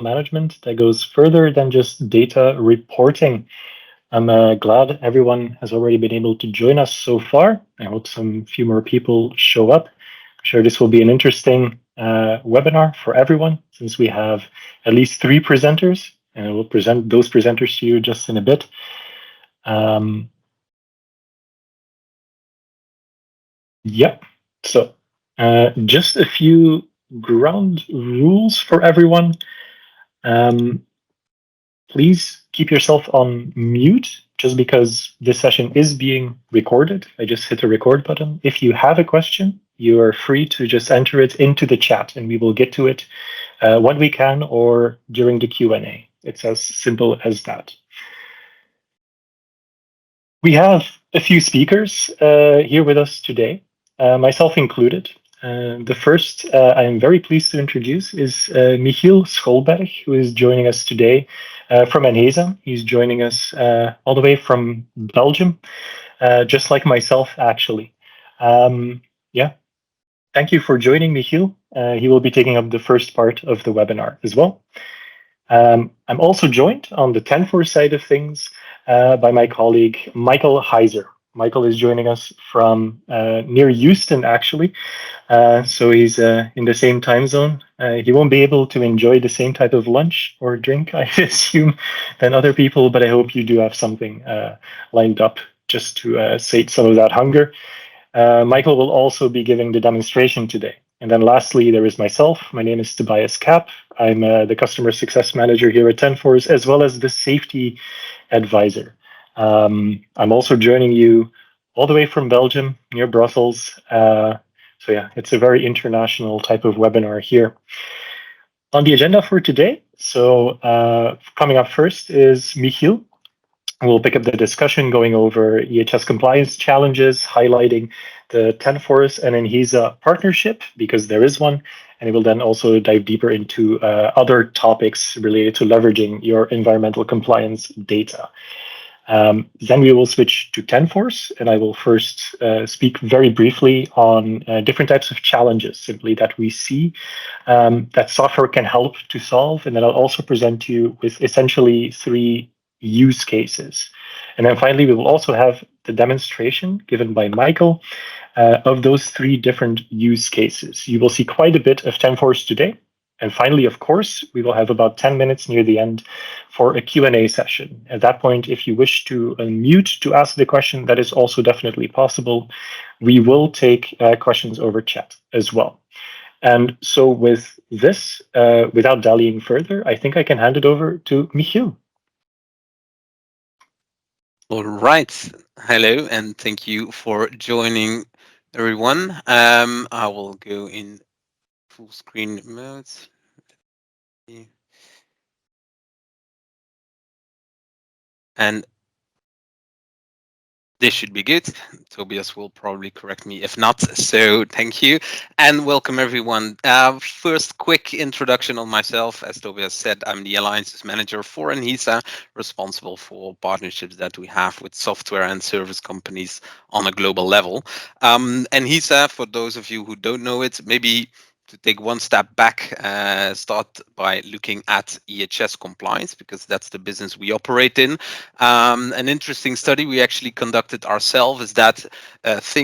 management that goes further than just data reporting. I'm glad everyone has already been able to join us so far. I hope some few more people show up. I'm sure this will be an interesting webinar for everyone since we have at least 3 presenters, and I will present those presenters to you just in a bit. Um, Yep. So, just a few ground rules for everyone. Um, Please keep yourself on mute just because this session is being recorded. I just hit the record button. If you have a question, you are free to just enter it into the chat and we will get to it when we can or during the Q&A. It's as simple as that. We have a few speakers here with us today, myself included. The first I am very pleased to introduce is Michiel Scholberg, who is joining us today from Enhesa. He's joining us all the way from Belgium, just like myself, actually. Yeah, thank you for joining, Michiel. He will be taking up the first part of the webinar as well. I'm also joined on the TenForce side of things by my colleague, Michael Heiser. Michael is joining us from near Houston, actually. So he's in the same time zone. He won't be able to enjoy the same type of lunch or drink, I assume, than other people, but I hope you do have something lined up just to sate some of that hunger. Michael will also be giving the demonstration today. And then lastly, there is myself. My name is Tobias Kapp. I'm the customer success manager here at TenForce, as well as the safety advisor. I'm also joining you all the way from Belgium, near Brussels. So yeah, it's a very international type of webinar here. On the agenda for today, so coming up first is Michiel. We'll pick up the discussion going over EHS compliance challenges, highlighting the TenForce and Enhesa partnership, because there is one, and it will then also dive deeper into other topics related to leveraging your environmental compliance data. Then we will switch to TenForce, and I will first speak very briefly on different types of challenges simply that we see that software can help to solve, and then I'll also present you with essentially 3 use cases. And then finally, we will also have the demonstration given by Michael of those 3 different use cases. You will see quite a bit of TenForce today. And finally, of course, we will have about 10 minutes near the end for a Q&A session. At that point, if you wish to unmute to ask the question, that is also definitely possible. We will take questions over chat as well. And so with this, without dallying further, I think I can hand it over to Michiel. All right. Hello, and thank you for joining, everyone. I will go in full screen mode. And this should be good. Tobias will probably correct me if not. So thank you and welcome everyone. First quick introduction on myself. As Tobias said, I'm the Alliances Manager for Enhesa, responsible for partnerships that we have with software and service companies on a global level. Enhesa, for those of you who don't know it, maybe to take one step back, start by looking at EHS compliance, because that's the business we operate in. An interesting study we actually conducted ourselves is that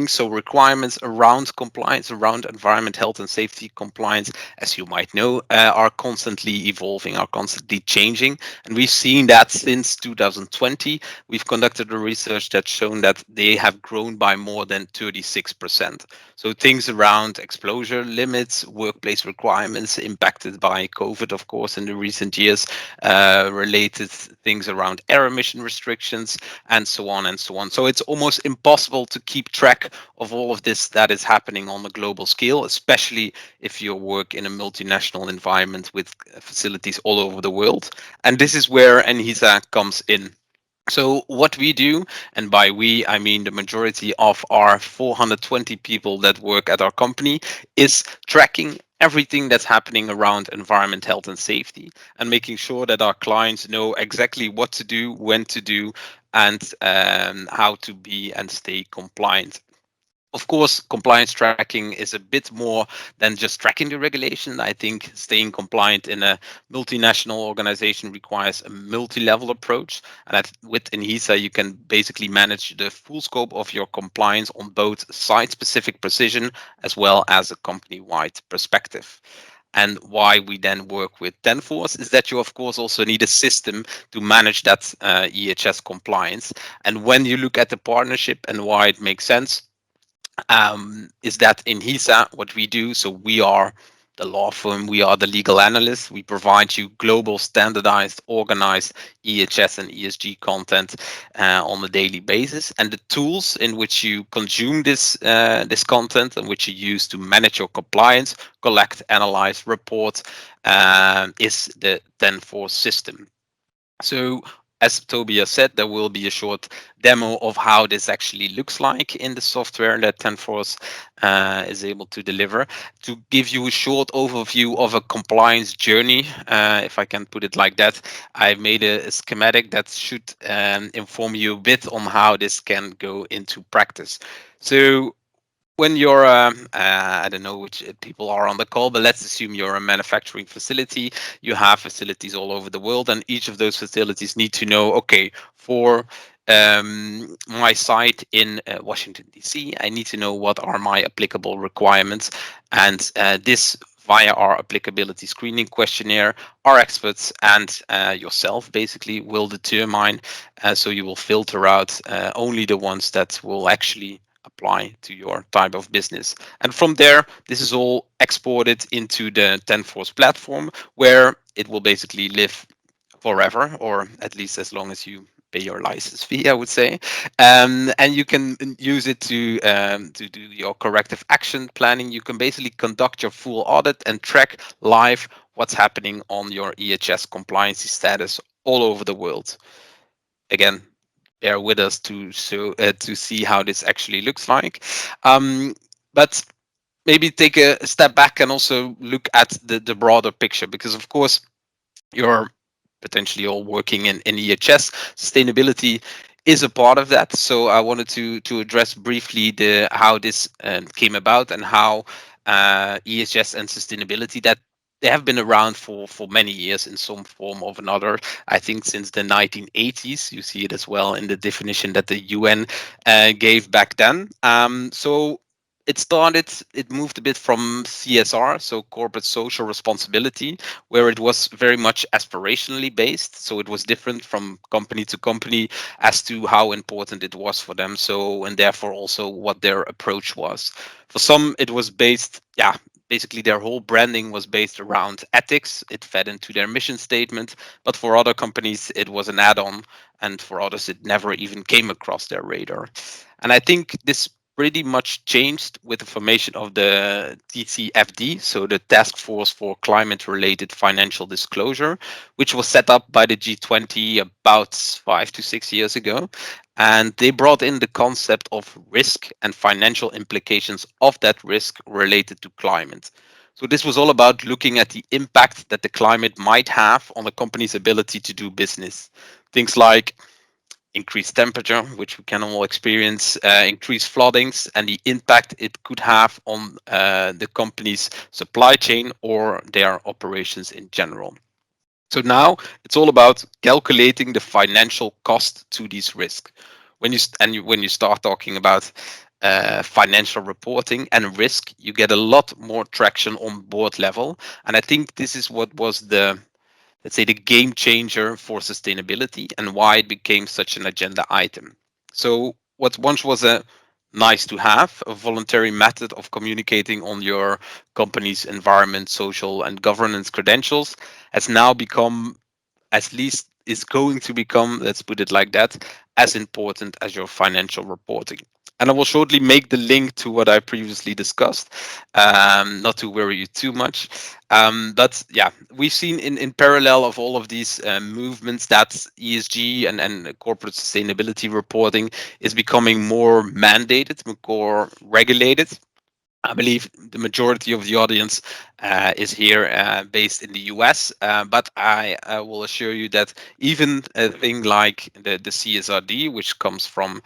so requirements around compliance, around environment, health and safety compliance, as you might know, are constantly evolving, are constantly changing. And we've seen that since 2020. We've conducted a research that's shown that they have grown by more than 36%. So things around exposure limits, workplace requirements impacted by COVID, of course, in the recent years, related things around air emission restrictions, and so on and so on. So it's almost impossible to keep track of all of this that is happening on a global scale, especially if you work in a multinational environment with facilities all over the world. And this is where Enhesa comes in. So what we do, and by we, I mean the majority of our 420 people that work at our company, is tracking everything that's happening around environment, health and safety, and making sure that our clients know exactly what to do, when to do, and how to be and stay compliant. Of course, compliance tracking is a bit more than just tracking the regulation. I think staying compliant in a multinational organization requires a multi-level approach. And with Enhesa, you can basically manage the full scope of your compliance on both site-specific precision as well as a company-wide perspective. And why we then work with TenForce is that you, of course, also need a system to manage that EHS compliance. And when you look at the partnership and why it makes sense, is that in HISA, what we do, so we are the law firm, we are the legal analysts, we provide you global, standardized, organized EHS and ESG content on a daily basis. And the tools in which you consume this content and which you use to manage your compliance, collect, analyze, report, is the TenForce system. So as Tobias said, there will be a short demo of how this actually looks like in the software that TenForce is able to deliver. To give you a short overview of a compliance journey, if I can put it like that, I made a schematic that should inform you a bit on how this can go into practice. So when you're I don't know which people are on the call, but let's assume you're a manufacturing facility. You have facilities all over the world, and each of those facilities need to know, okay, for my site in Washington DC, I need to know what are my applicable requirements, and this via our applicability screening questionnaire, our experts and yourself basically will determine, so you will filter out only the ones that will actually apply to your type of business. And from there, this is all exported into the TenForce platform, where it will basically live forever, or at least as long as you pay your license fee, I would say. And you can use it to do your corrective action planning. You can basically conduct your full audit and track live what's happening on your EHS compliance status all over the world. Again, bear with us to see how this actually looks like. But maybe take a step back and also look at the broader picture, because of course you're potentially all working in EHS. Sustainability is a part of that. So I wanted to address briefly the how this came about and how EHS and sustainability, that they have been around for many years in some form or another. I think since the 1980s. You see it as well in the definition that the UN gave back then. So it moved a bit from CSR, so corporate social responsibility, where it was very much aspirationally based. So it was different from company to company as to how important it was for them. So, and therefore also what their approach was. For some, it was based, yeah, basically their whole branding was based around ethics. It fed into their mission statement. But for other companies, it was an add on. And for others, it never even came across their radar. And I think this pretty much changed with the formation of the TCFD, so the Task Force for Climate Related Financial Disclosure, which was set up by the G20 about 5 to 6 years ago. And they brought in the concept of risk and financial implications of that risk related to climate. So this was all about looking at the impact that the climate might have on a company's ability to do business. Things like increased temperature, which we can all experience, increased floodings, and the impact it could have on the company's supply chain or their operations in general. So now it's all about calculating the financial cost to these risks. When you start talking about financial reporting and risk, you get a lot more traction on board level. And I think this is what was the, let's say, the game changer for sustainability and why it became such an agenda item. So what once was a nice to have, a voluntary method of communicating on your company's environment, social and governance credentials, has now become, at least is going to become, let's put it like that, as important as your financial reporting. And I will shortly make the link to what I previously discussed, not to worry you too much. But yeah, we've seen in parallel of all of these movements that ESG and corporate sustainability reporting is becoming more mandated, more regulated. I believe the majority of the audience is here based in the US, but I will assure you that even a thing like the CSRD, which comes from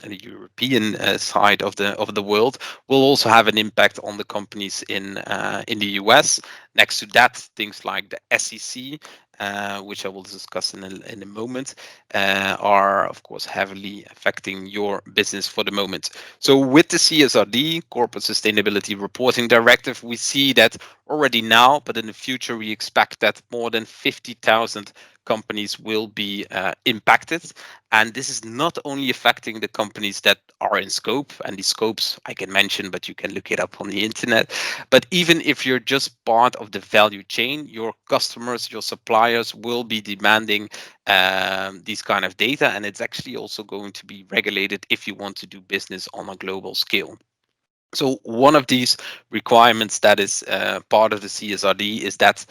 the European side of the world will also have an impact on the companies in the US. Next to that, things like the SEC, which I will discuss in a moment, are of course heavily affecting your business for the moment. So with the CSRD, Corporate Sustainability Reporting Directive, we see that already now, but in the future we expect that more than 50,000 companies will be impacted. And this is not only affecting the companies that are in scope, and the scopes I can mention, but you can look it up on the internet. But even if you're just part of the value chain, your customers, your suppliers will be demanding these kind of data. And it's actually also going to be regulated if you want to do business on a global scale. So one of these requirements that is part of the CSRD is that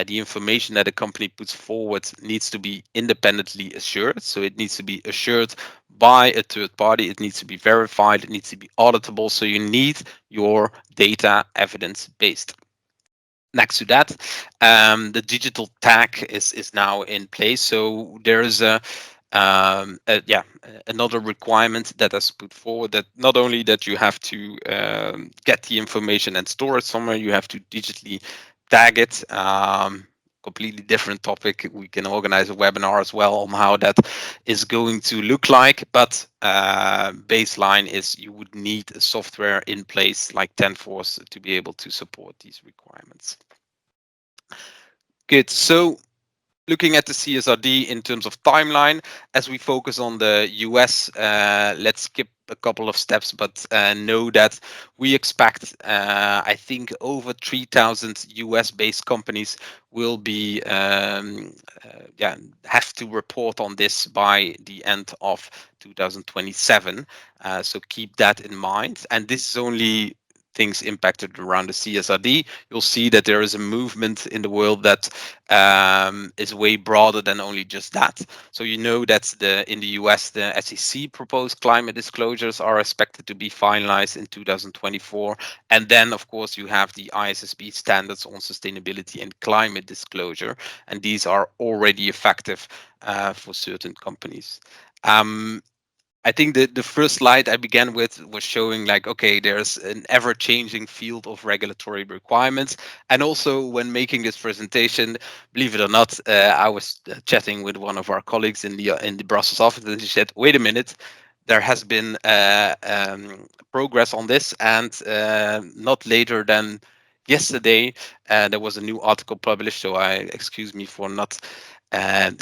the information that a company puts forward needs to be independently assured. So it needs to be assured by a third party. It needs to be verified. It needs to be auditable. So you need your data evidence based. Next to that, the digital tag is now in place. So there is another requirement that is put forward, that not only that you have to get the information and store it somewhere, you have to digitally tag it. Completely different topic. We can organize a webinar as well on how that is going to look like. But baseline is you would need a software in place like TenForce to be able to support these requirements. Good. So looking at the CSRD in terms of timeline, as we focus on the US, let's skip a couple of steps, but know that we expect, I think, over 3,000 US-based companies will be, have to report on this by the end of 2027. So keep that in mind. And this is only things impacted around the CSRD. You'll see that there is a movement in the world that is way broader than only just that. So you know that in the US, the SEC proposed climate disclosures are expected to be finalized in 2024. And then, of course, you have the ISSB standards on sustainability and climate disclosure. And these are already effective for certain companies. I think the first slide I began with was showing like, okay, there's an ever-changing field of regulatory requirements. And also when making this presentation, believe it or not, I was chatting with one of our colleagues in the Brussels office, and she said, wait a minute, there has been progress on this, and not later than yesterday, there was a new article published. So excuse me for not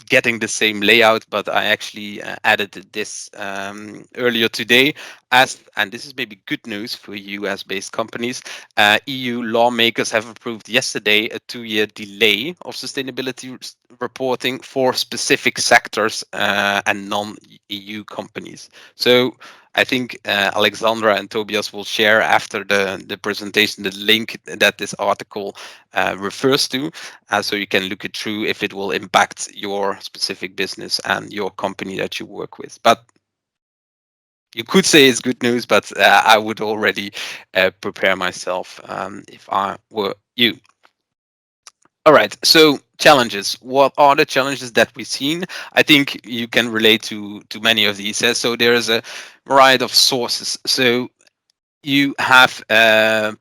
getting the same layout, but I actually added this earlier today. And this is maybe good news for US-based companies. EU lawmakers have approved yesterday a 2-year delay of sustainability reporting for specific sectors and non-EU companies. So I think Alexandra and Tobias will share after the presentation the link that this article refers to, so you can look it through if it will impact your specific business and your company that you work with. But you could say it's good news, but I would already prepare myself if I were you. All right, so challenges. What are the challenges that we've seen? I think you can relate to many of these. So there is a variety of sources. So you have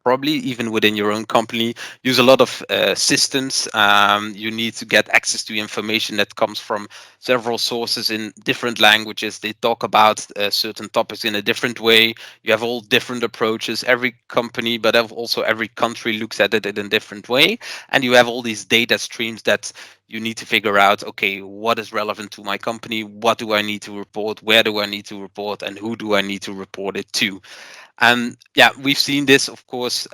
probably even within your own company use a lot of systems. You need to get access to information that comes from several sources in different languages. They talk about certain topics in a different way. You have all different approaches. Every company, but also every country looks at it in a different way. And you have all these data streams that you need to figure out, okay, what is relevant to my company? What do I need to report? Where do I need to report? And who do I need to report it to? And yeah, we've seen this, of course,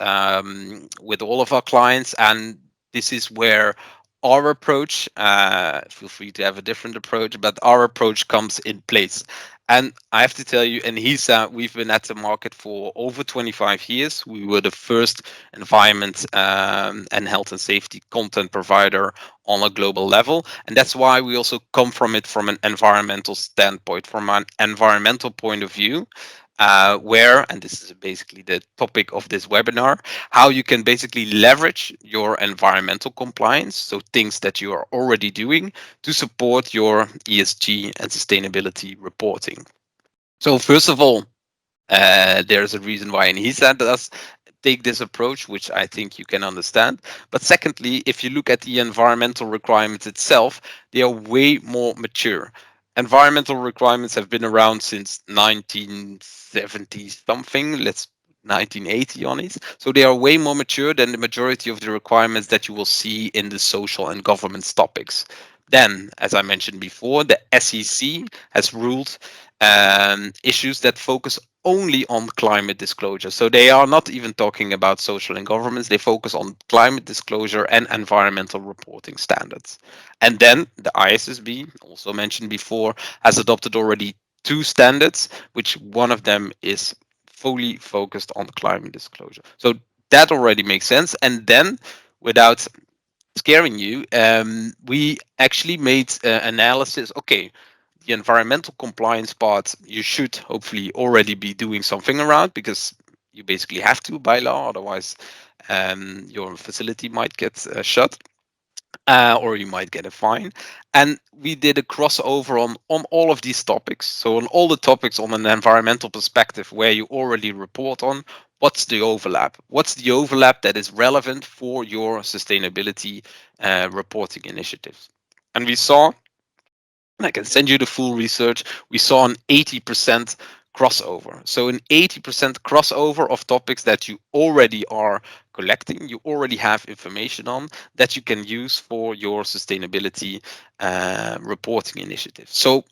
with all of our clients. And this is where our approach, feel free to have a different approach, but our approach comes in place. And I have to tell you, Enhesa, we've been at the market for over 25 years. We were the first environment and health and safety content provider on a global level. And that's why we also come from it from an environmental standpoint, from an environmental point of view, where, and this is basically the topic of this webinar, how you can basically leverage your environmental compliance, so things that you are already doing, to support your ESG and sustainability reporting. So first of all, there's a reason why Enhesa does take this approach, which I think you can understand. But secondly, if you look at the environmental requirements itself, they are way more mature. Environmental requirements have been around since 1970 something. Let's 1980 on it. So they are way more mature than the majority of the requirements that you will see in the social and governance topics. Then, as I mentioned before, the SEC has ruled issues that focus only on climate disclosure. So they are not even talking about social and governance. They focus on climate disclosure and environmental reporting standards. And then the ISSB, also mentioned before, has adopted already two standards, which one of them is fully focused on climate disclosure. So that already makes sense. And then, without scaring you, we actually made analysis. Okay, the environmental compliance part, you should hopefully already be doing something around, because you basically have to by law, otherwise your facility might get shut, or you might get a fine. And we did a crossover on all of these topics. So on all the topics on an environmental perspective where you already report on, what's the overlap? What's the overlap that is relevant for your sustainability reporting initiatives? And we saw, and I can send you the full research, we saw an 80% crossover. So an 80% crossover of topics that you already are collecting, you already have information on, that you can use for your sustainability reporting initiative. So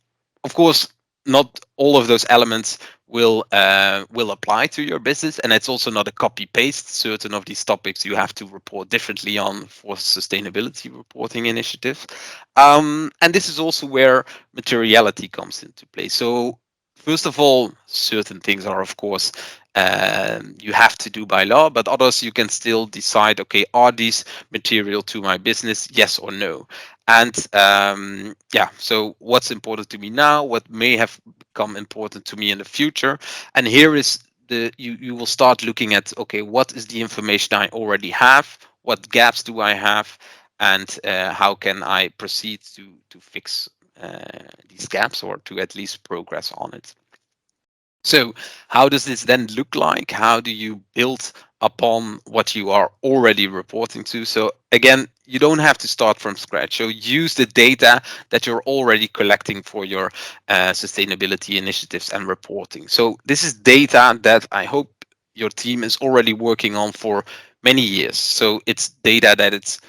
of course, not all of those elements will apply to your business, and it's also not a copy paste. Certain of these topics you have to report differently on for sustainability reporting initiatives. And this is also where materiality comes into play. So first of all, certain things are, of course, you have to do by law, but others you can still decide, okay, are these material to my business, yes or no? And yeah, so what's important to me now, what may have become important to me in the future? And here is you will start looking at, okay, what is the information I already have, what gaps do I have, and how can I proceed to fix these gaps, or to at least progress on it. So how does this then look like? How do you build upon what you are already reporting to? So again, you don't have to start from scratch. So use the data that you're already collecting for your sustainability initiatives and reporting. So this is data that I hope your team is already working on for many years. So it's data that it's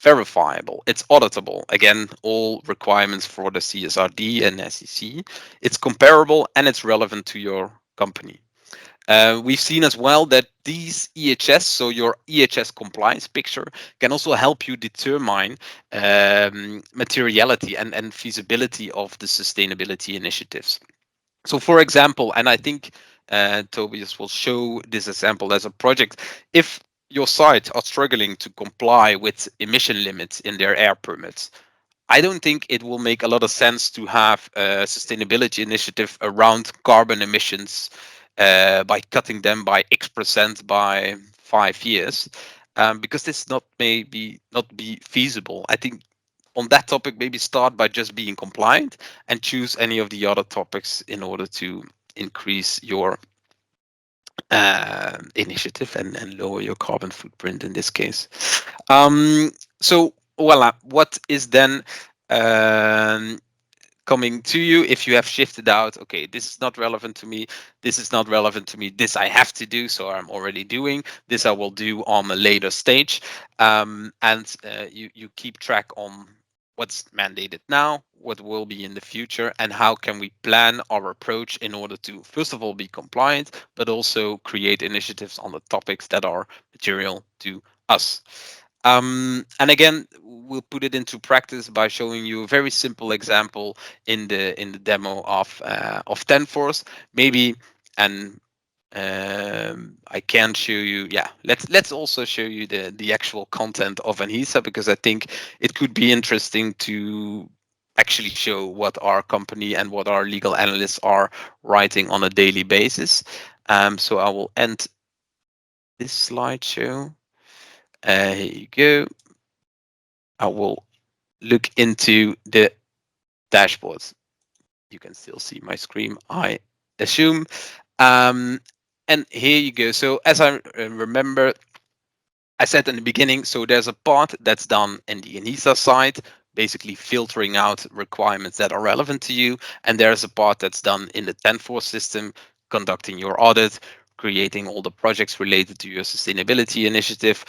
verifiable, it's auditable. Again, all requirements for the CSRD and SEC. It's comparable and it's relevant to your company. We've seen as well that these EHS, so your EHS compliance picture, can also help you determine materiality and feasibility of the sustainability initiatives. So, for example, and I think Tobias will show this example as a project. If your sites are struggling to comply with emission limits in their air permits, I don't think it will make a lot of sense to have a sustainability initiative around carbon emissions by cutting them by X% by 5 years, because this not maybe not be feasible. I think on that topic, maybe start by just being compliant and choose any of the other topics in order to increase your initiative and lower your carbon footprint in this case. So, voila, what is then um, coming to you if you have shifted out? Okay, this is not relevant to me, this is not relevant to me, this I have to do, so I'm already doing this, I will do on a later stage. And you keep track on what's mandated now, what will be in the future, and how can we plan our approach in order to first of all be compliant, but also create initiatives on the topics that are material to us. And again, we'll put it into practice by showing you a very simple example in the demo of TenForce. Maybe, and I can show you. Yeah, let's also show you the actual content of Enhesa, because I think it could be interesting to actually show what our company and what our legal analysts are writing on a daily basis. So I will end this slideshow. Here you go. I will look into the dashboards. You can still see my screen. I assume. And here you go. So as I remember, I said in the beginning, so there's a part that's done in the Enhesa side, basically filtering out requirements that are relevant to you. And there's a part that's done in the TenForce system, conducting your audit, creating all the projects related to your sustainability initiative,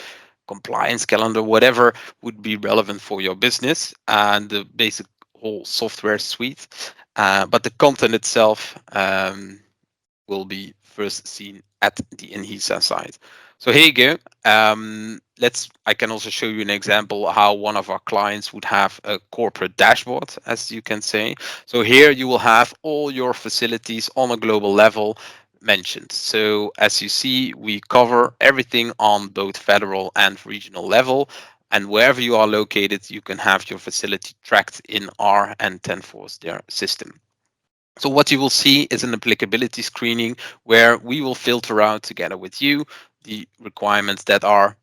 compliance calendar, whatever would be relevant for your business, and the basic whole software suite. But the content itself will be first seen at the Enhesa side. So here you go. I can also show you an example how one of our clients would have a corporate dashboard, as you can say. So here you will have all your facilities on a global level mentioned. So as you see, we cover everything on both federal and regional level. And wherever you are located, you can have your facility tracked in R and TenForce, their system. So what you will see is an applicability screening where we will filter out together with you the requirements that are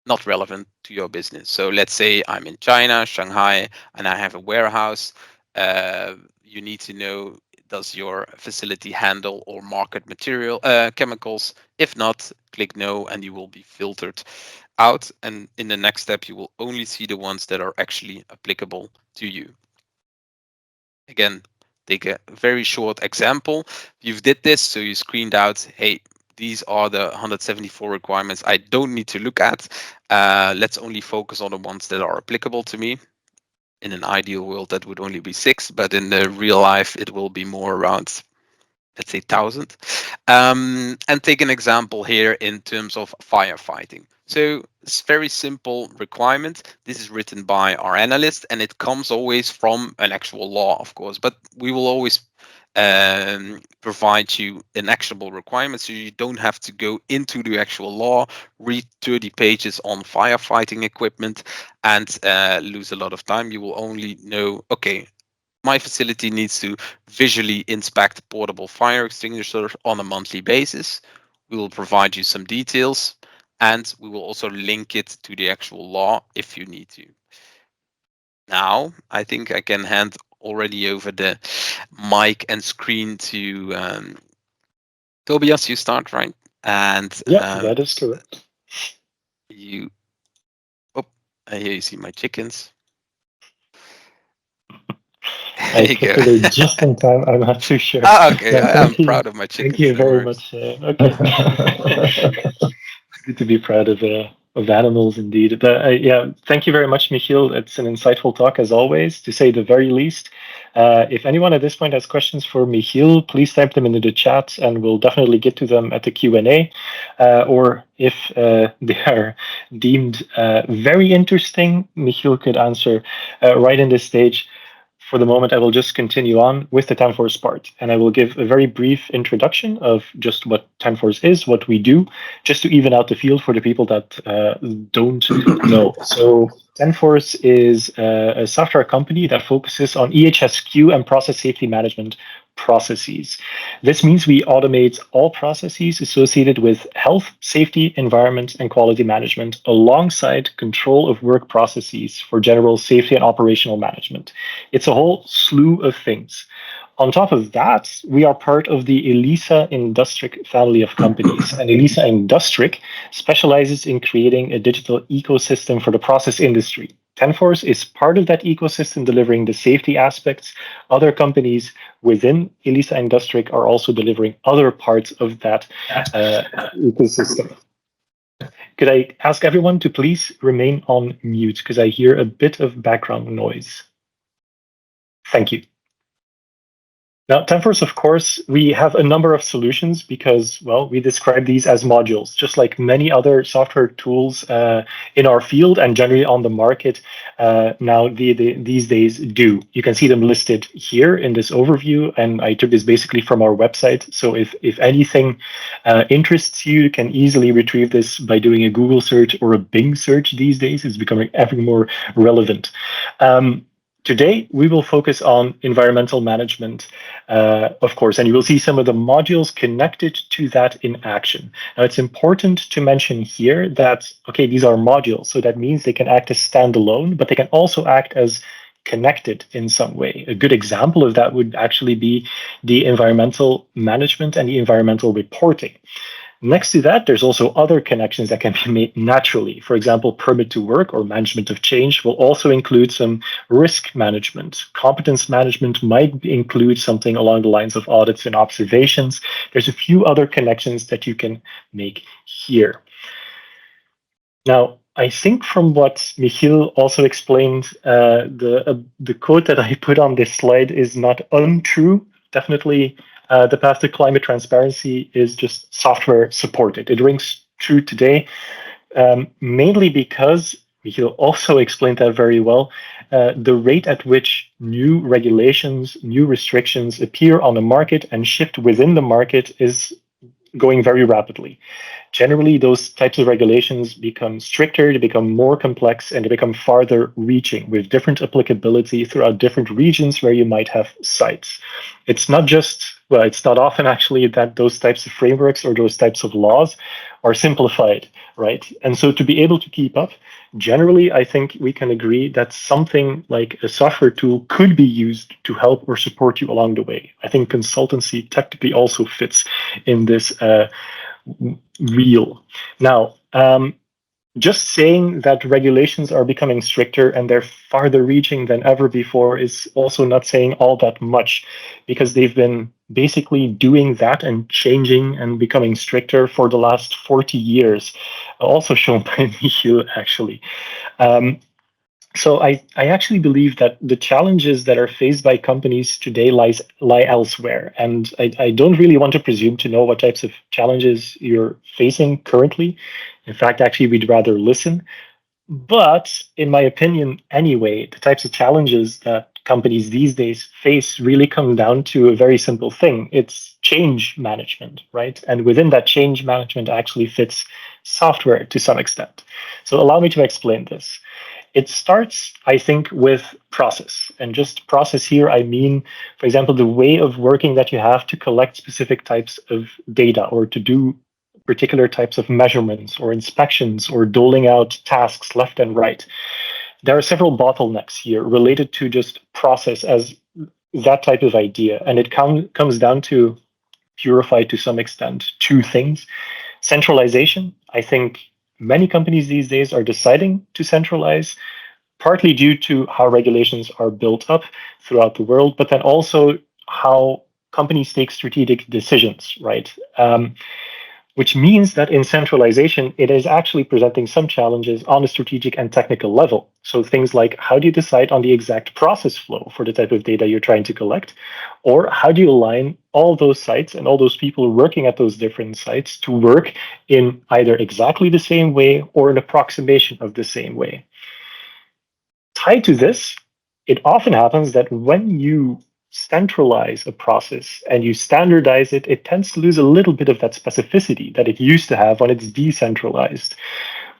not relevant to your business. So let's say I'm in China, Shanghai, and I have a warehouse. You need to know, does your facility handle or market material chemicals? If not, click no, and you will be filtered out. And in the next step, you will only see the ones that are actually applicable to you. Again, take a very short example. You did this, so you screened out, hey, these are the 174 requirements I don't need to look at. Let's only focus on the ones that are applicable to me. In an ideal world, that would only be 6, but in the real life, it will be more around, let's say, 1,000. And take an example here in terms of firefighting. So it's very simple requirement. This is written by our analyst, and it comes always from an actual law, of course, but we will always provide you an actionable requirement, so you don't have to go into the actual law, read 30 pages on firefighting equipment, and lose a lot of time. You will only know, okay, my facility needs to visually inspect portable fire extinguishers on a monthly basis. We will provide you some details, and we will also link it to the actual law if you need to. Now, I think I can hand already over the mic and screen to Tobias. You start, right? And Yeah, that is correct. you, oh, here you see my chickens. I captured it just in time. I'm not too sure. Okay, No, I'm thank you. proud of my Thank chickens. you No very worries. much. Okay. It's good to be proud of animals indeed. But yeah, thank you very much, Michiel. It's an insightful talk as always, to say the very least. If anyone at this point has questions for Michiel, please type them into the chat, and we'll definitely get to them at the Q&A. Or if they are deemed very interesting, Michiel could answer right in this stage. For the moment, I will just continue on with the TenForce part, and I will give a very brief introduction of just what TenForce is, what we do, just to even out the field for the people that don't know. So TenForce is a software company that focuses on EHSQ and process safety management processes. This means we automate all processes associated with health, safety, environment, and quality management alongside control of work processes for general safety and operational management. It's a whole slew of things. On top of that, we are part of the Enhesa Industric family of companies. And Enhesa Industric specializes in creating a digital ecosystem for the process industry. TenForce is part of that ecosystem, delivering the safety aspects. Other companies within Enhesa Industric are also delivering other parts of that ecosystem. Could I ask everyone to please remain on mute because I hear a bit of background noise? Thank you. Now, TenForce, of course, we have a number of solutions because, well, we describe these as modules, just like many other software tools in our field and generally on the market now these days do. You can see them listed here in this overview, and I took this basically from our website. So if anything interests you, you can easily retrieve this by doing a Google search or a Bing search these days. It's becoming ever more relevant. Today, we will focus on environmental management, of course, and you will see some of the modules connected to that in action. Now, it's important to mention here that, okay, these are modules, so that means they can act as standalone, but they can also act as connected in some way. A good example of that would actually be the environmental management and the environmental reporting. Next to that, there's also other connections that can be made naturally. For example, permit to work or management of change will also include some risk management. Competence management might include something along the lines of audits and observations. There's a few other connections that you can make here. Now, I think from what Michiel also explained, the quote that I put on this slide is not untrue. Definitely, the path to climate transparency is just software supported. It rings true today, mainly because Michiel also explained that very well. The rate at which new regulations, new restrictions appear on the market and shift within the market is going very rapidly. Generally, those types of regulations become stricter, they become more complex, and they become farther reaching with different applicability throughout different regions where you might have sites. It's not just, well, it's not often actually that those types of frameworks or those types of laws are simplified, right? And so to be able to keep up, generally, I think we can agree that something like a software tool could be used to help or support you along the way. I think consultancy technically also fits in this wheel. Now, just saying that regulations are becoming stricter and they're farther reaching than ever before is also not saying all that much, because they've been basically doing that and changing and becoming stricter for the last 40 years, also shown by Michiel, actually. So I actually believe that the challenges that are faced by companies today lie elsewhere. And I don't really want to presume to know what types of challenges you're facing currently. In fact, actually, we'd rather listen. But in my opinion, anyway, the types of challenges that companies these days face really come down to a very simple thing. It's change management, right? And within that change management actually fits software to some extent. So allow me to explain this. It starts, I think, with process. And just process here, I mean, for example, the way of working that you have to collect specific types of data or to do particular types of measurements or inspections or doling out tasks left and right. There are several bottlenecks here related to just process as that type of idea. And it comes down to, purify to some extent, two things. Centralization. I think many companies these days are deciding to centralize, partly due to how regulations are built up throughout the world, but then also how companies take strategic decisions, right? Which means that in centralization, it is actually presenting some challenges on a strategic and technical level. So things like, how do you decide on the exact process flow for the type of data you're trying to collect? Or how do you align all those sites and all those people working at those different sites to work in either exactly the same way or an approximation of the same way? Tied to this, it often happens that when you centralize a process and you standardize it, it tends to lose a little bit of that specificity that it used to have when it's decentralized,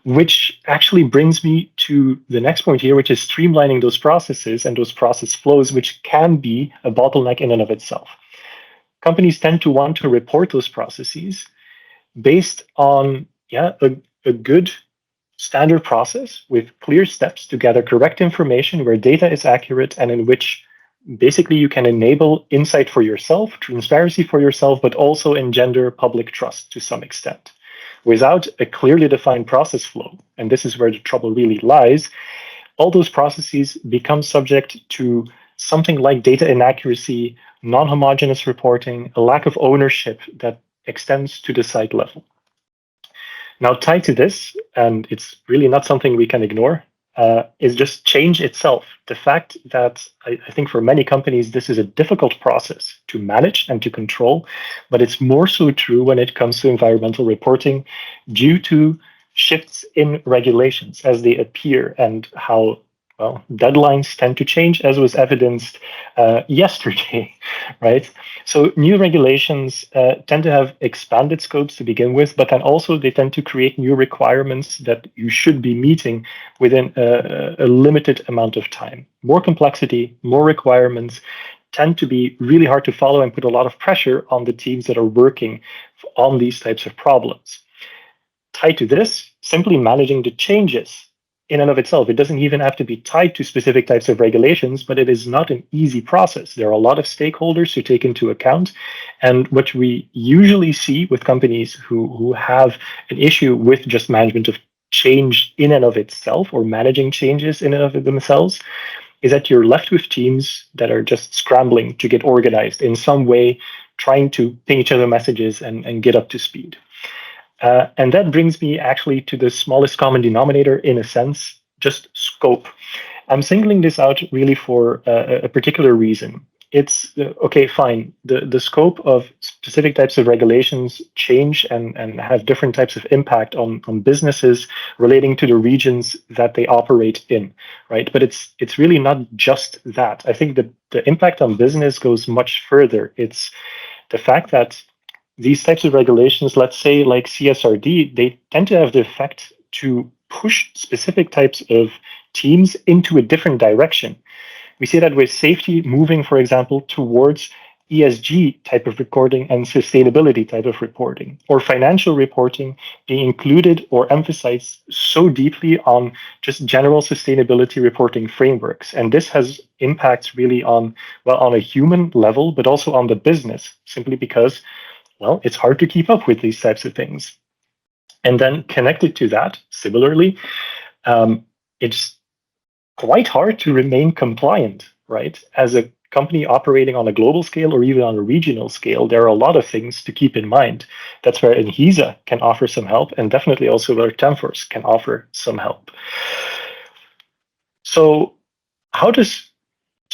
which actually brings me to the next point here, which is streamlining those processes and those process flows, which can be a bottleneck in and of itself. Companies tend to want to report those processes based on a good standard process with clear steps to gather correct information where data is accurate and in which basically you can enable insight for yourself, transparency for yourself, but also engender public trust to some extent. Without a clearly defined process flow, and this is where the trouble really lies, all those processes become subject to something like data inaccuracy, non-homogeneous reporting, a lack of ownership that extends to the site level. Now, tied to this, and it's really not something we can ignore, is just change itself. The fact that I think for many companies, this is a difficult process to manage and to control, but it's more so true when it comes to environmental reporting due to shifts in regulations as they appear and how, well, deadlines tend to change, as was evidenced yesterday, right? So new regulations tend to have expanded scopes to begin with, but then also they tend to create new requirements that you should be meeting within a limited amount of time. More complexity, more requirements tend to be really hard to follow and put a lot of pressure on the teams that are working on these types of problems. Tied to this, simply managing the changes in and of itself. It doesn't even have to be tied to specific types of regulations, but it is not an easy process. There are a lot of stakeholders to take into account. And what we usually see with companies who have an issue with just management of change in and of itself, or managing changes in and of themselves, is that you're left with teams that are just scrambling to get organized in some way, trying to ping each other messages and get up to speed. And that brings me actually to the smallest common denominator, in a sense, just scope. I'm singling this out really for a particular reason. It's okay, fine. The scope of specific types of regulations change and have different types of impact on businesses relating to the regions that they operate in, right? But it's really not just that. I think the impact on business goes much further. It's the fact that these types of regulations, let's say like CSRD, they tend to have the effect to push specific types of teams into a different direction. We see that with safety moving, for example, towards ESG type of reporting and sustainability type of reporting, or financial reporting being included or emphasized so deeply on just general sustainability reporting frameworks. And this has impacts really on, well, on a human level, but also on the business, simply because, well, it's hard to keep up with these types of things. And then connected to that, similarly, it's quite hard to remain compliant, right? As a company operating on a global scale or even on a regional scale, there are a lot of things to keep in mind. That's where Enhesa can offer some help, and definitely also where TenForce can offer some help. So how does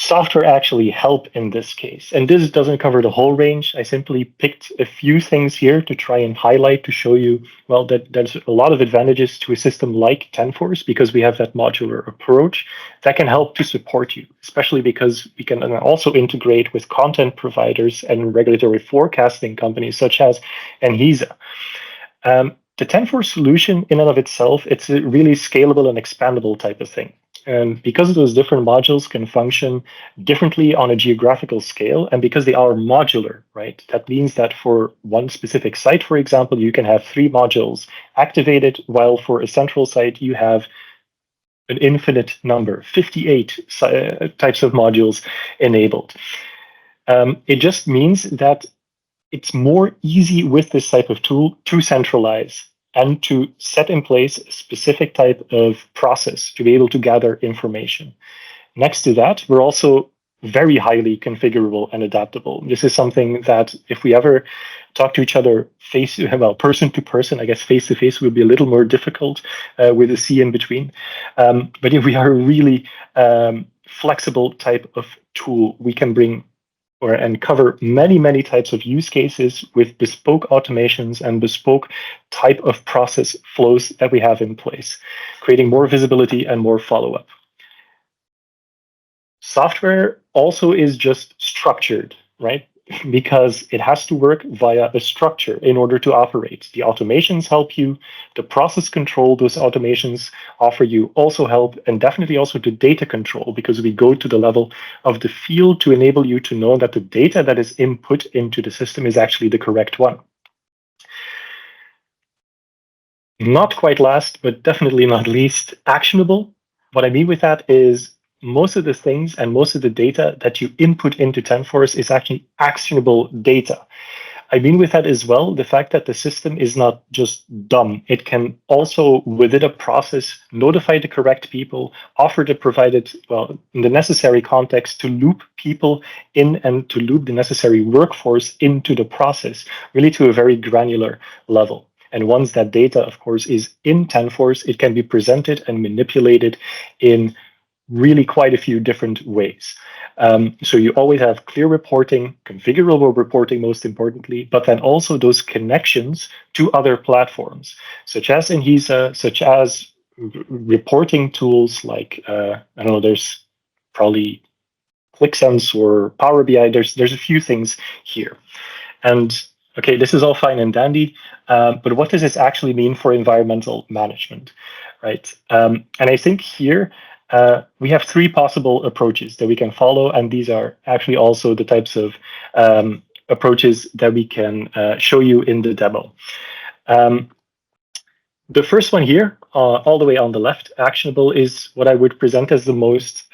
software actually help in this case? And this doesn't cover the whole range. I simply picked a few things here to try and highlight, to show you, well, that there's a lot of advantages to a system like TenForce, because we have that modular approach that can help to support you, especially because we can also integrate with content providers and regulatory forecasting companies such as Enhesa. The TenForce solution in and of itself, it's a really scalable and expandable type of thing. And because those different modules can function differently on a geographical scale, and because they are modular, right? That means that for one specific site, for example, you can have 3 modules activated, while for a central site, you have an infinite number, 58 types of modules enabled. It just means that it's more easy with this type of tool to centralize and to set in place a specific type of process to be able to gather information. Next to that, we're also very highly configurable and adaptable. This is something that if we ever talk to each other person to person, I guess face to face would be a little more difficult with a C in between. But if we are a really flexible type of tool, we can bring and cover many types of use cases with bespoke automations and bespoke type of process flows that we have in place, creating more visibility and more follow-up. Software also is just structured, right? Because it has to work via a structure in order to operate. The automations help you, the process control those automations offer you also help, and definitely also the data control, because we go to the level of the field to enable you to know that the data that is input into the system is actually the correct one. Not quite last, but definitely not least, actionable. What I mean with that is most of the things and most of the data that you input into TenForce is actually actionable data. I mean with that as well, the fact that the system is not just dumb. It can also, within a process, notify the correct people, offer the provided, well, in the necessary context to loop people in and to loop the necessary workforce into the process, really to a very granular level. And once that data, of course, is in TenForce, it can be presented and manipulated in really quite a few different ways. So you always have clear reporting, configurable reporting, most importantly, but then also those connections to other platforms, such as Enhesa, such as reporting tools like, I don't know, there's probably ClickSense or Power BI. There's a few things here. And okay, this is all fine and dandy, but what does this actually mean for environmental management, right? And I think here, we have 3 possible approaches that we can follow, and these are actually also the types of approaches that we can show you in the demo. The first one here all the way on the left, actionable is what I would present as the most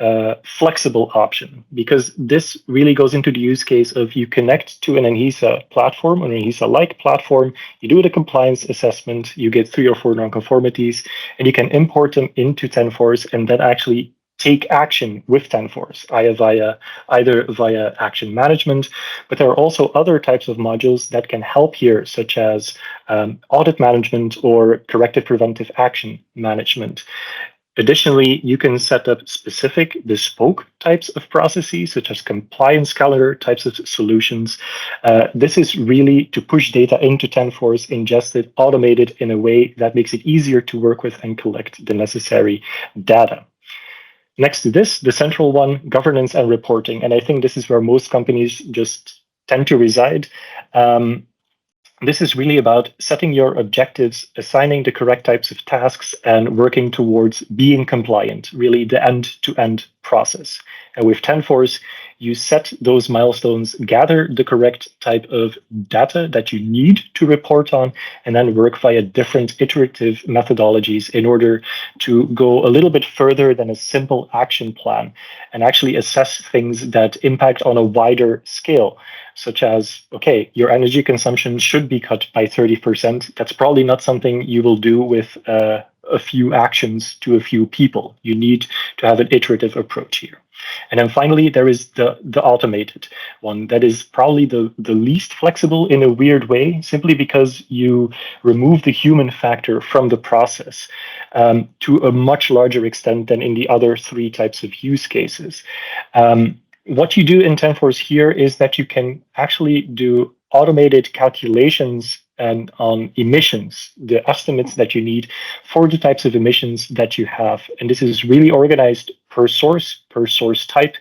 flexible option, because this really goes into the use case of you connect to an Enhesa platform, an Enhesa-like platform, you do the compliance assessment, you get 3 or 4 nonconformities, and you can import them into TenForce and then actually take action with TenForce, either via action management, but there are also other types of modules that can help here, such as audit management or corrective preventive action management. Additionally, you can set up specific bespoke types of processes, such as compliance calendar types of solutions. This is really to push data into TenForce, ingest it, automate it in a way that makes it easier to work with and collect the necessary data. Next to this, the central one, governance and reporting. And I think this is where most companies just tend to reside. This is really about setting your objectives, assigning the correct types of tasks, and working towards being compliant, really the end-to-end process. And with TenForce, you set those milestones, gather the correct type of data that you need to report on, and then work via different iterative methodologies in order to go a little bit further than a simple action plan and actually assess things that impact on a wider scale, such as, okay, your energy consumption should be cut by 30%. That's probably not something you will do with a few actions to a few people. You need to have an iterative approach here. And then finally, there is the automated one that is probably the least flexible in a weird way, simply because you remove the human factor from the process to a much larger extent than in the other 3 types of use cases. What you do in TenForce here is that you can actually do automated calculations and on emissions, the estimates that you need for the types of emissions that you have. And this is really organized per source type,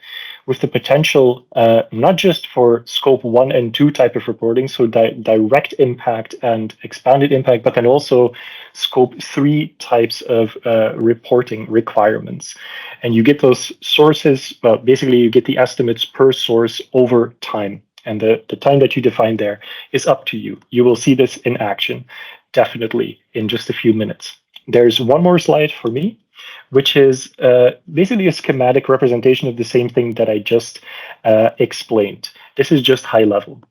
with the potential not just for scope 1 and 2 type of reporting, so direct impact and expanded impact, but then also scope 3 types of reporting requirements. And you get those sources, well, basically you get the estimates per source over time. And the time that you define there is up to you. You will see this in action, definitely, in just a few minutes. There's one more slide for me, which is basically a schematic representation of the same thing that I just explained. This is just high level.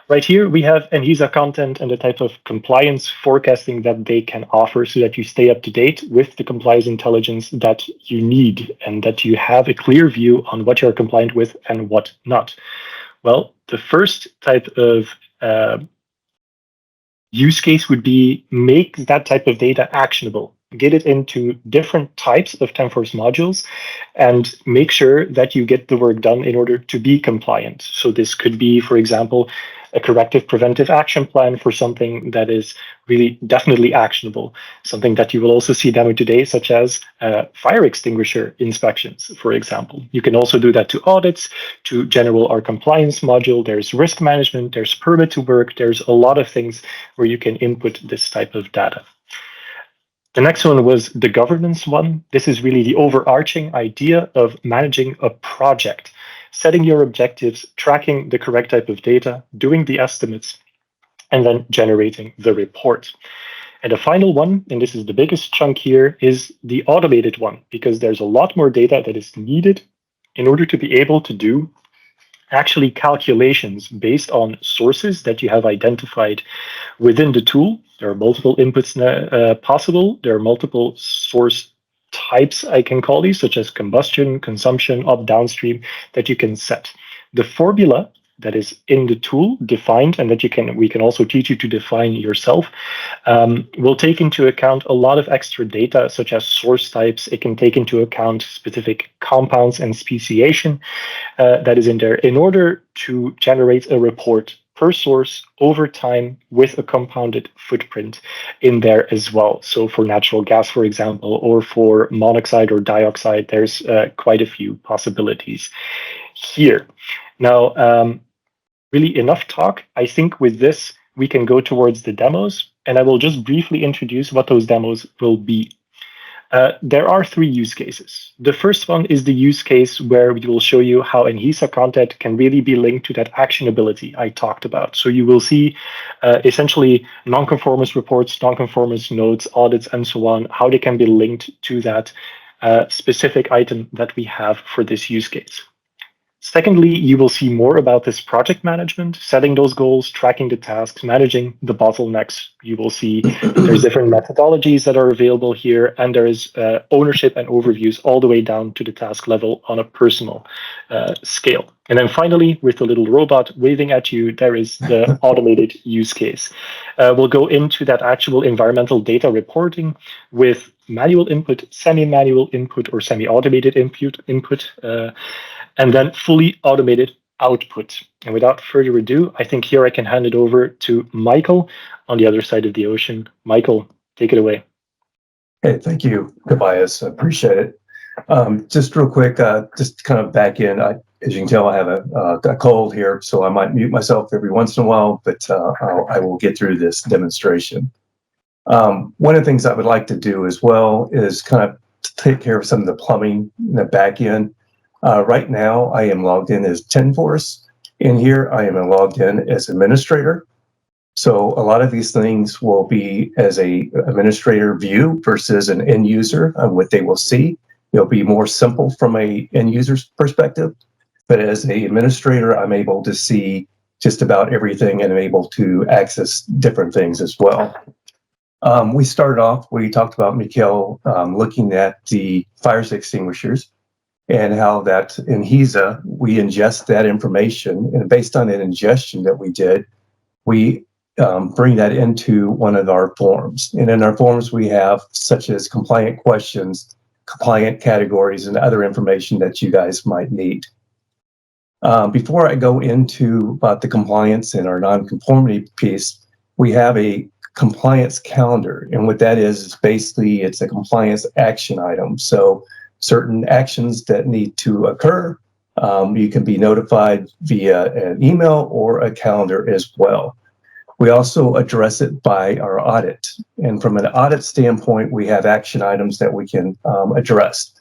Right here, we have Enhesa content and the type of compliance forecasting that they can offer so that you stay up to date with the compliance intelligence that you need and that you have a clear view on what you're compliant with and what not. Well, the first type of use case would be make that type of data actionable. Get it into different types of TenForce modules and make sure that you get the work done in order to be compliant. So this could be, for example, a corrective preventive action plan for something that is really definitely actionable, something that you will also see demoed today, such as fire extinguisher inspections, for example. You can also do that to audits, to general or compliance module. There's risk management, there's permit to work, there's a lot of things where you can input this type of data. The next one was the governance one. This is really the overarching idea of managing a project, setting your objectives, tracking the correct type of data, doing the estimates, and then generating the report. And the final one, and this is the biggest chunk here, is the automated one, because there's a lot more data that is needed in order to be able to do actually calculations based on sources that you have identified within the tool. There are multiple inputs possible. There are multiple source types, I can call these, such as combustion, consumption, up, downstream, that you can set. The formula that is in the tool defined, and that we can also teach you to define yourself, will take into account a lot of extra data, such as source types. It can take into account specific compounds and speciation that is in there in order to generate a report per source over time with a compounded footprint in there as well. So for natural gas, for example, or for monoxide or dioxide, there's quite a few possibilities here. Now, really enough talk. I think with this, we can go towards the demos, and I will just briefly introduce what those demos will be. There are three use cases. The first one is the use case where we will show you how Enhesa content can really be linked to that actionability I talked about. So you will see essentially non-conformance reports, non-conformance notes, audits, and so on, how they can be linked to that specific item that we have for this use case. Secondly, you will see more about this project management, setting those goals, tracking the tasks, managing the bottlenecks. You will see there's different methodologies that are available here, and there is ownership and overviews all the way down to the task level on a personal scale. And then finally, with the little robot waving at you, there is the automated use case. We'll go into that actual environmental data reporting with manual input, semi-manual input, or semi-automated input, and then fully automated output. And without further ado, I think here I can hand it over to Michael on the other side of the ocean. Michael, take it away. Hey, thank you, Tobias. I appreciate it. Just real quick, just kind of back in. As you can tell, I have a cold here, so I might mute myself every once in a while, but I will get through this demonstration. One of the things I would like to do as well is kind of take care of some of the plumbing in the back end. Right now, I am logged in as TenForce. In here, I am logged in as administrator. So a lot of these things will be as a administrator view versus an end user of what they will see. It'll be more simple from a end user's perspective. But as an administrator, I'm able to see just about everything and I'm able to access different things as well. We started off, we talked about Mikhail looking at the fire extinguishers and how that in Enhesa, we ingest that information, and based on that ingestion that we did, we bring that into one of our forms. And in our forms, we have such as compliant questions, compliant categories, and other information that you guys might need. Before I go into about the compliance and our non-conformity piece, we have a compliance calendar. And what that is basically, it's a compliance action item. So certain actions that need to occur, you can be notified via an email or a calendar as well. We also address it by our audit. And from an audit standpoint, we have action items that we can address.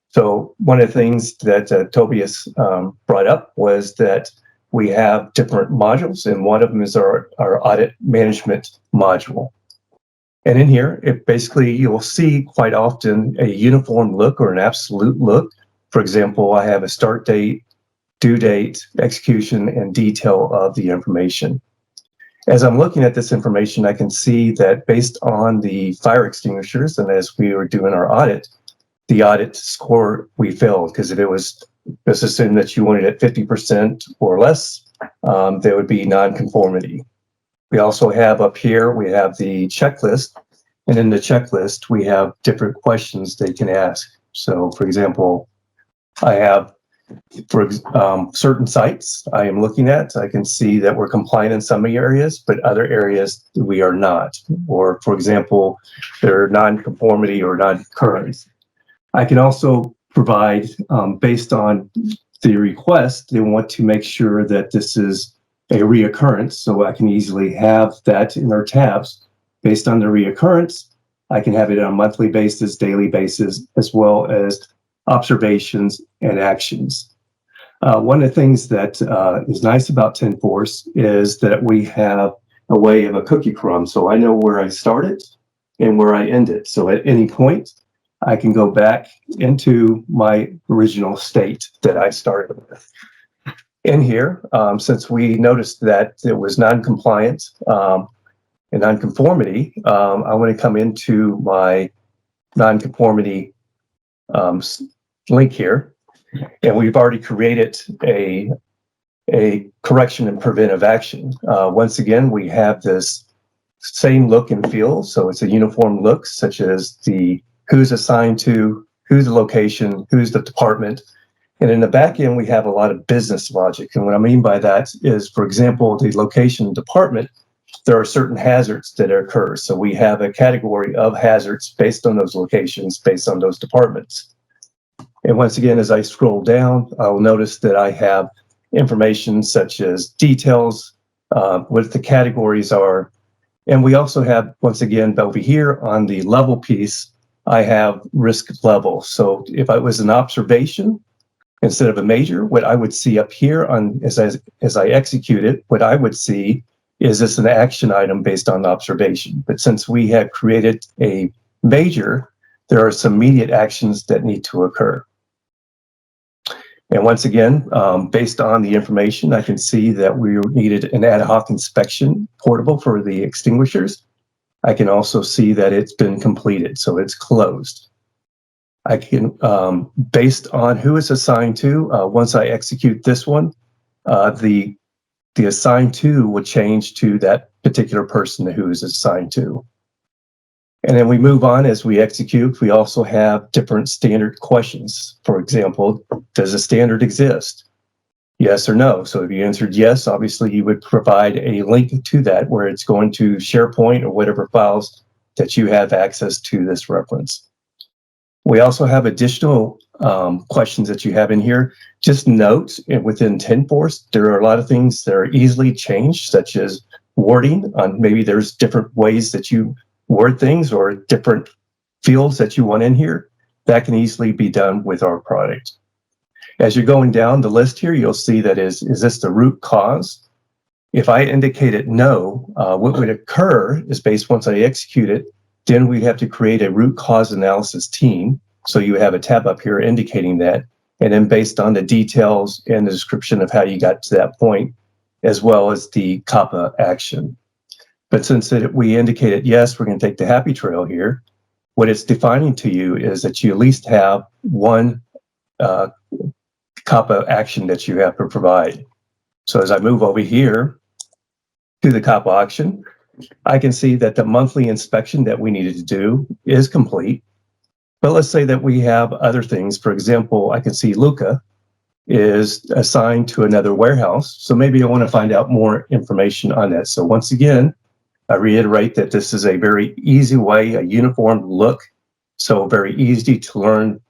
So one of the things that Tobias brought up was that we have different modules, and one of them is our audit management module. And in here, it basically, you will see quite often a uniform look or an absolute look. For example, I have a start date, due date, execution, and detail of the information. As I'm looking at this information, I can see that based on the fire extinguishers, and as we were doing our audit, the audit score we failed, because if it was, let's assume that you wanted it 50% or less, there would be non-conformity. We also have up here, we have the checklist, and in the checklist, we have different questions they can ask. So for example, I have for certain sites I am looking at, I can see that we're compliant in some areas, but other areas we are not. Or for example, they're non-conformity or non-concurrence. I can also provide, based on the request, they want to make sure that this is a reoccurrence, so I can easily have that in our tabs. Based on the reoccurrence, I can have it on a monthly basis, daily basis, as well as observations and actions. One of the things that is nice about TenForce is that we have a way of a cookie crumb. So I know where I started and where I ended. So at any point, I can go back into my original state that I started with. In here, since we noticed that it was non-compliant and non-conformity, I want to come into my non-conformity link here, and we've already created a correction and preventive action. Once again, we have this same look and feel, so it's a uniform look, such as the who's assigned to, who's the location, who's the department. And in the back end, we have a lot of business logic. And what I mean by that is, for example, the location department, there are certain hazards that occur. So we have a category of hazards based on those locations, based on those departments. And once again, as I scroll down, I will notice that I have information such as details, what the categories are. And we also have, once again, over here on the level piece, I have risk level. So if I was an observation instead of a major, what I would see up here on as I execute it, what I would see is this an action item based on observation. But since we have created a major, there are some immediate actions that need to occur. And once again, based on the information, I can see that we needed an ad hoc inspection portable for the extinguishers. I can also see that it's been completed, so it's closed. I can, based on who it's assigned to, once I execute this one, the assigned to will change to that particular person who is assigned to. And then we move on as we execute. We also have different standard questions. For example, does a standard exist? Yes or no. So if you answered yes, obviously you would provide a link to that where it's going to SharePoint or whatever files that you have access to this reference. We also have additional questions that you have in here. Just note within TenForce, there are a lot of things that are easily changed, such as wording. Maybe there's different ways that you word things or different fields that you want in here. That can easily be done with our product. As you're going down the list here, you'll see that is this the root cause? If I indicated no, what would occur is based once I execute it, then we'd have to create a root cause analysis team. So you have a tab up here indicating that. And then based on the details and the description of how you got to that point, as well as the COPPA action. But since we indicated, yes, we're going to take the happy trail here, what it's defining to you is that you at least have one COPPA action that you have to provide. So as I move over here to the COPPA action, I can see that the monthly inspection that we needed to do is complete. But let's say that we have other things. For example, I can see Luca is assigned to another warehouse. So maybe I want to find out more information on that. So once again, I reiterate that this is a very easy way, a uniform look. So very easy to learn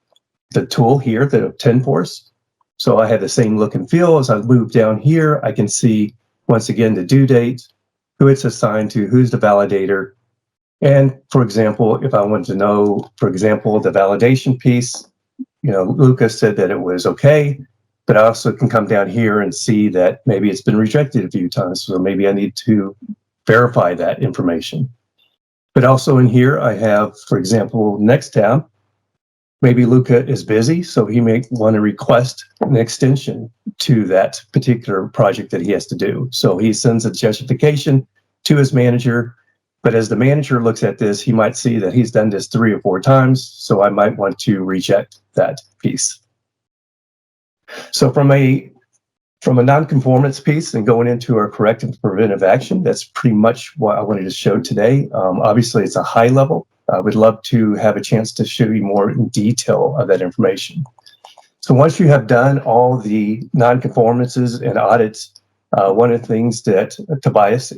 the tool here, the TenForce. So I have the same look and feel. As I move down here, I can see once again the due date, who it's assigned to, who's the validator. And for example, if I wanted to know, for example, the validation piece, Lucas said that it was okay, but I also can come down here and see that maybe it's been rejected a few times. So maybe I need to verify that information. But also in here, I have, for example, next tab, maybe Luca is busy, so he may want to request an extension to that particular project that he has to do. So he sends a justification to his manager, but as the manager looks at this, he might see that he's done this 3 or 4 times, so I might want to reject that piece. So from a non-conformance piece and going into our corrective preventive action, that's pretty much what I wanted to show today. Obviously, it's a high level. I would love to have a chance to show you more in detail of that information. So once you have done all the non-conformances and audits, one of the things that Tobias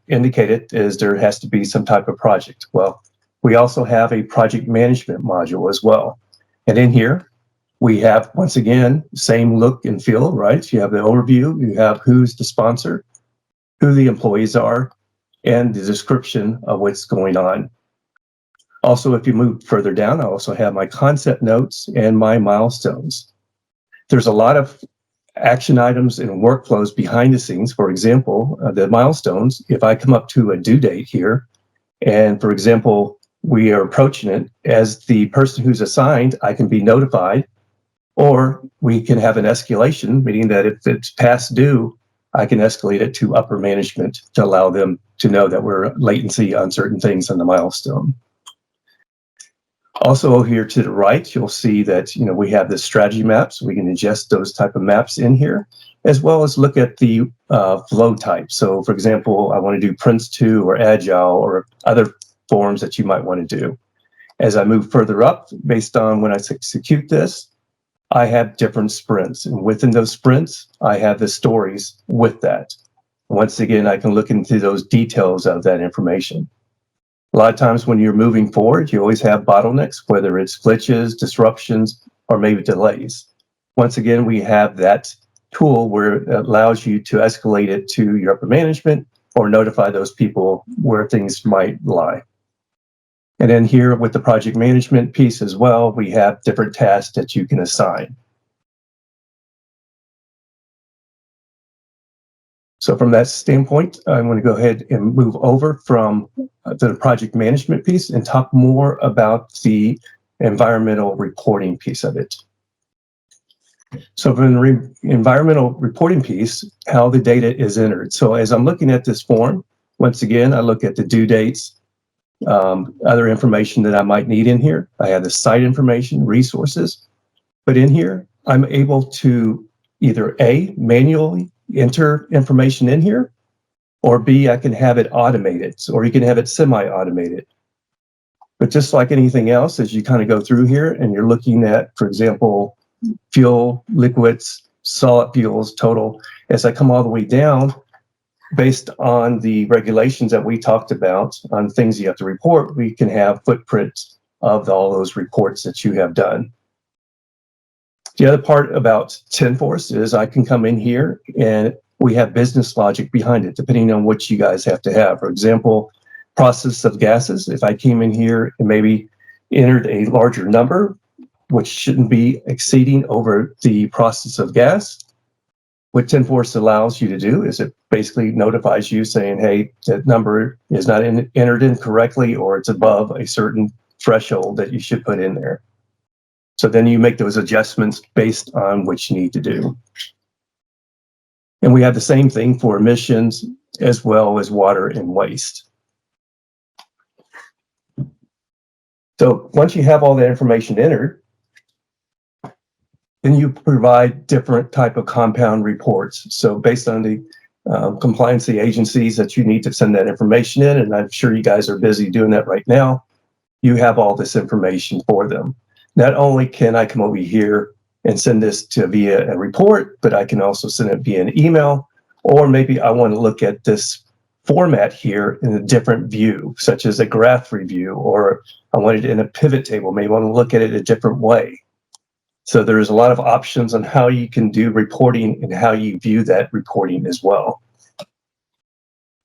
indicated is there has to be some type of project. Well, we also have a project management module as well. And in here, we have, once again, same look and feel, right? You have the overview, you have who's the sponsor, who the employees are, and the description of what's going on. Also, if you move further down, I also have my concept notes and my milestones. There's a lot of action items and workflows behind the scenes. For example, the milestones, if I come up to a due date here, and for example, we are approaching it, as the person who's assigned, I can be notified, or we can have an escalation, meaning that if it's past due, I can escalate it to upper management to allow them to know that we're latency on certain things on the milestone. Also here to the right, you'll see that we have the strategy maps. We can ingest those type of maps in here, as well as look at the flow type. So for example, I want to do Prince2 or Agile or other forms that you might want to do. As I move further up, based on when I execute this, I have different sprints, and within those sprints, I have the stories with that. Once again, I can look into those details of that information. A lot of times when you're moving forward, you always have bottlenecks, whether it's glitches, disruptions, or maybe delays. Once again, we have that tool where it allows you to escalate it to your upper management or notify those people where things might lie. And then here with the project management piece as well, we have different tasks that you can assign. So from that standpoint, I'm going to go ahead and move over from the project management piece and talk more about the environmental reporting piece of it. So from the environmental reporting piece, how the data is entered. So as I'm looking at this form, once again, I look at the due dates, other information that I might need in here. I have the site information, resources, but in here, I'm able to either A, manually enter information in here, or B, I can have it automated, or you can have it semi-automated. But just like anything else, as you kind of go through here and you're looking at, for example, fuel, liquids, solid fuels, total, as I come all the way down, based on the regulations that we talked about on things you have to report, we can have footprints of all those reports that you have done. The other part about TenForce is I can come in here and we have business logic behind it, depending on what you guys have to have. For example, process of gases. If I came in here and maybe entered a larger number, which shouldn't be exceeding over the process of gas, what TenForce allows you to do is it basically notifies you saying, hey, that number is not entered in correctly, or it's above a certain threshold that you should put in there. So then you make those adjustments based on what you need to do. And we have the same thing for emissions as well as water and waste. So once you have all that information entered, then you provide different type of compound reports. So based on the compliance agencies that you need to send that information in, and I'm sure you guys are busy doing that right now, you have all this information for them. Not only can I come over here and send this to via a report, but I can also send it via an email, or maybe I want to look at this format here in a different view, such as a graph review, or I want it in a pivot table, maybe I want to look at it a different way. So there's a lot of options on how you can do reporting and how you view that reporting as well.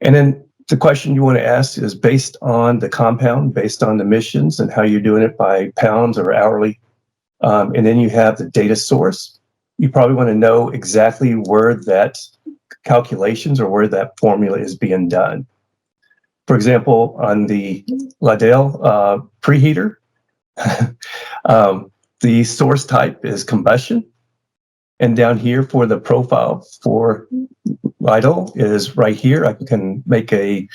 And then the question you want to ask is based on the compound, based on the emissions and how you're doing it by pounds or hourly. And then you have the data source. You probably want to know exactly where that calculations or where that formula is being done. For example, on the Liddell preheater, the source type is combustion. And down here for the profile for Liddell is right here. I can make a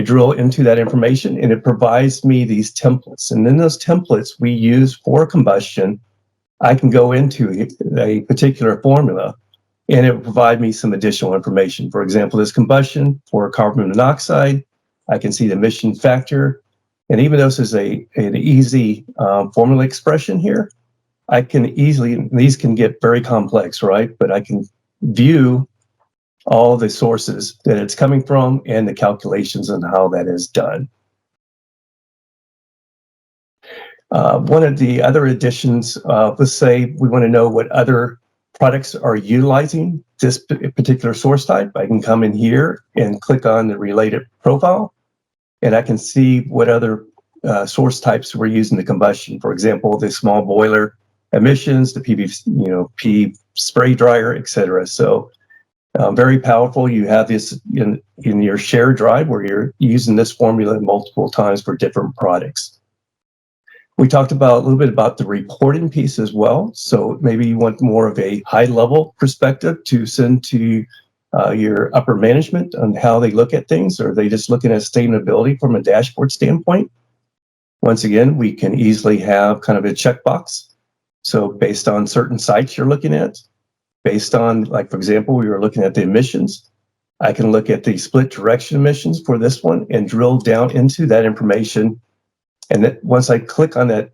drill into that information, and it provides me these templates. And then those templates we use for combustion, I can go into a particular formula and it will provide me some additional information. For example, this combustion for carbon monoxide, I can see the emission factor. And even though this is an easy formula expression here, I can easily, these can get very complex, right? But I can view all the sources that it's coming from and the calculations on how that is done. One of the other additions, let's say we want to know what other products are utilizing this particular source type. I can come in here and click on the related profile, and I can see what other source types we're using the combustion. For example, the small boiler emissions, the P spray dryer, etc. So very powerful. You have this in your shared drive where you're using this formula multiple times for different products. We talked about a little bit about the reporting piece as well. So maybe you want more of a high level perspective to send to your upper management on how they look at things, or are they just looking at sustainability from a dashboard standpoint? Once again, we can easily have kind of a checkbox. So based on certain sites you're looking at, based on, like, for example, we were looking at the emissions, I can look at the split direction emissions for this one and drill down into that information. And then once I click on that,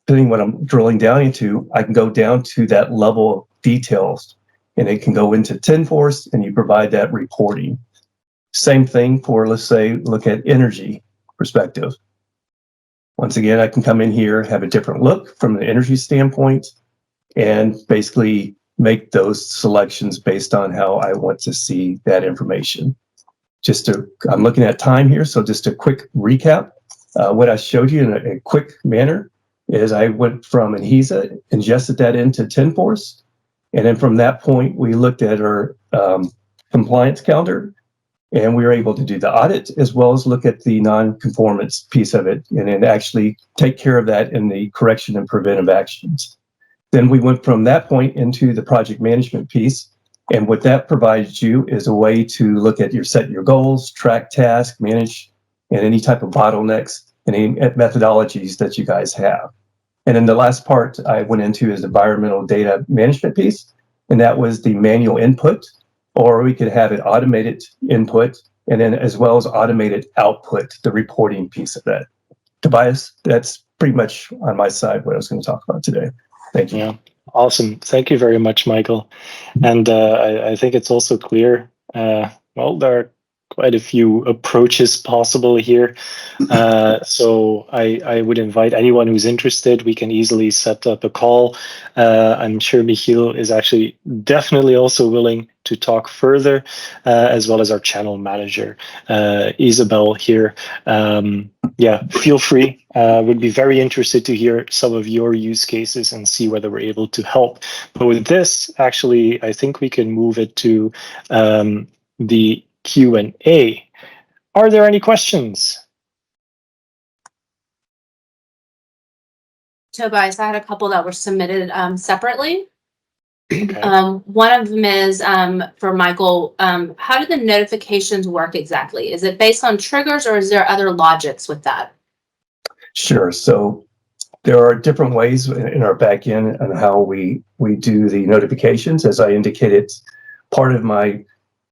depending what I'm drilling down into, I can go down to that level of details, and it can go into TenForce and you provide that reporting. Same thing for, let's say, look at energy perspective. Once again, I can come in here, have a different look from the energy standpoint, and basically make those selections based on how I want to see that information. I'm looking at time here, so just a quick recap. What I showed you in a quick manner is I went from Enhesa, ingested that into TenForce, and then from that point, we looked at our compliance calendar, and we were able to do the audit as well as look at the non-conformance piece of it, and then actually take care of that in the correction and preventive actions. Then we went from that point into the project management piece, and what that provides you is a way to look at set your goals, track tasks, manage, and any type of bottlenecks and any methodologies that you guys have. And then the last part I went into is environmental data management piece, and that was the manual input, or we could have it automated input, and then as well as automated output, the reporting piece of that. Tobias, that's pretty much on my side what I was going to talk about today. Thank you. Yeah, awesome. Thank you very much, Michael. And I think it's also clear, well, there are quite a few approaches possible here. So I would invite anyone who's interested. We can easily set up a call. I'm sure Michiel is actually definitely also willing to talk further, as well as our channel manager, Isabel here. Yeah, feel free. Would be very interested to hear some of your use cases and see whether we're able to help. But with this, actually, I think we can move it to the Q&A. Are there any questions? Tobias, I had a couple that were submitted separately. Okay. One of them is for Michael. How do the notifications work exactly? Is it based on triggers, or is there other logics with that? Sure. So there are different ways in our backend on how we do the notifications. As I indicated, part of my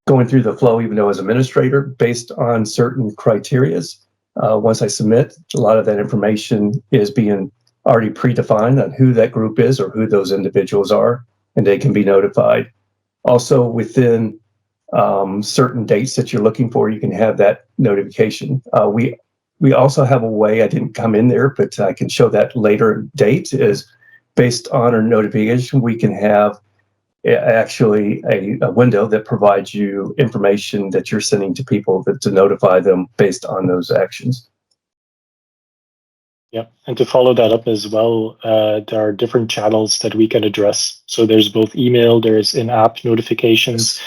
going through the flow, even though as administrator, based on certain criterias. Once I submit, a lot of that information is being already predefined on who that group is or who those individuals are, and they can be notified. Also, within certain dates that you're looking for, you can have that notification. We also have a way, I didn't come in there, but I can show that later date, is based on our notification, we can have actually a window that provides you information that you're sending to people to notify them based on those actions. Yeah, and to follow that up as well, there are different channels that we can address. So there's both email, there's in-app notifications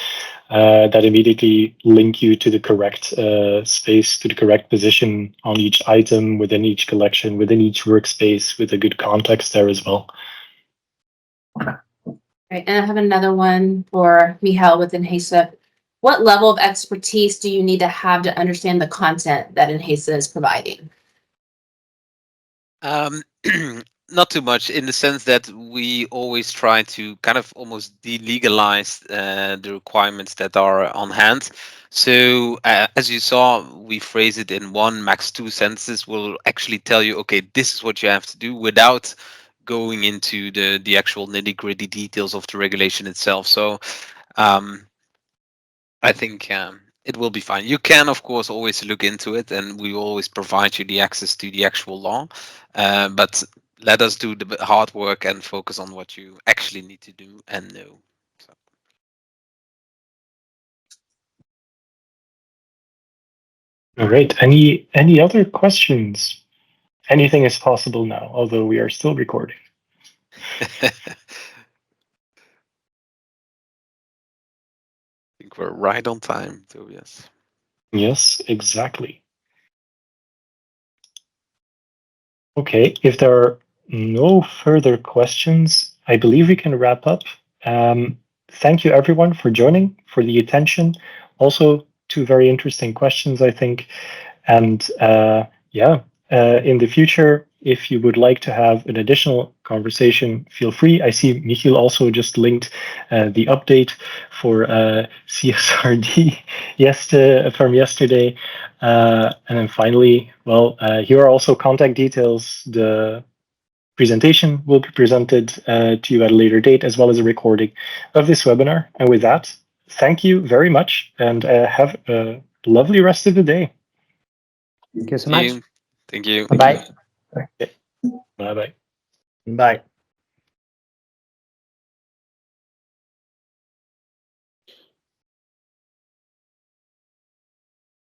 that immediately link you to the correct space, to the correct position on each item, within each collection, within each workspace, with a good context there as well. Right, and I have another one for Michiel with Enhesa. What level of expertise do you need to have to understand the content that Enhesa is providing? Not too much, in the sense that we always try to kind of almost delegalize the requirements that are on hand. So as you saw, we phrase it in one, max 2 sentences. We'll actually tell you, okay, this is what you have to do, without going into the actual nitty-gritty details of the regulation itself. So I think it will be fine. You can, of course, always look into it, and we will always provide you the access to the actual law. But let us do the hard work and focus on what you actually need to do and know. So. All right. Any other questions? Anything is possible now, although we are still recording. I think we're right on time, Tobias. Yes, exactly. Okay, if there are no further questions, I believe we can wrap up. Thank you everyone for joining, for the attention. Also, 2 very interesting questions, I think. And in the future, if you would like to have an additional conversation, feel free. I see Michiel also just linked the update for CSRD from yesterday. And then finally, well, here are also contact details. The presentation will be presented to you at a later date, as well as a recording of this webinar. And with that, thank you very much, and have a lovely rest of the day. Thank you so much. Thank you. Bye. Bye-bye. Bye.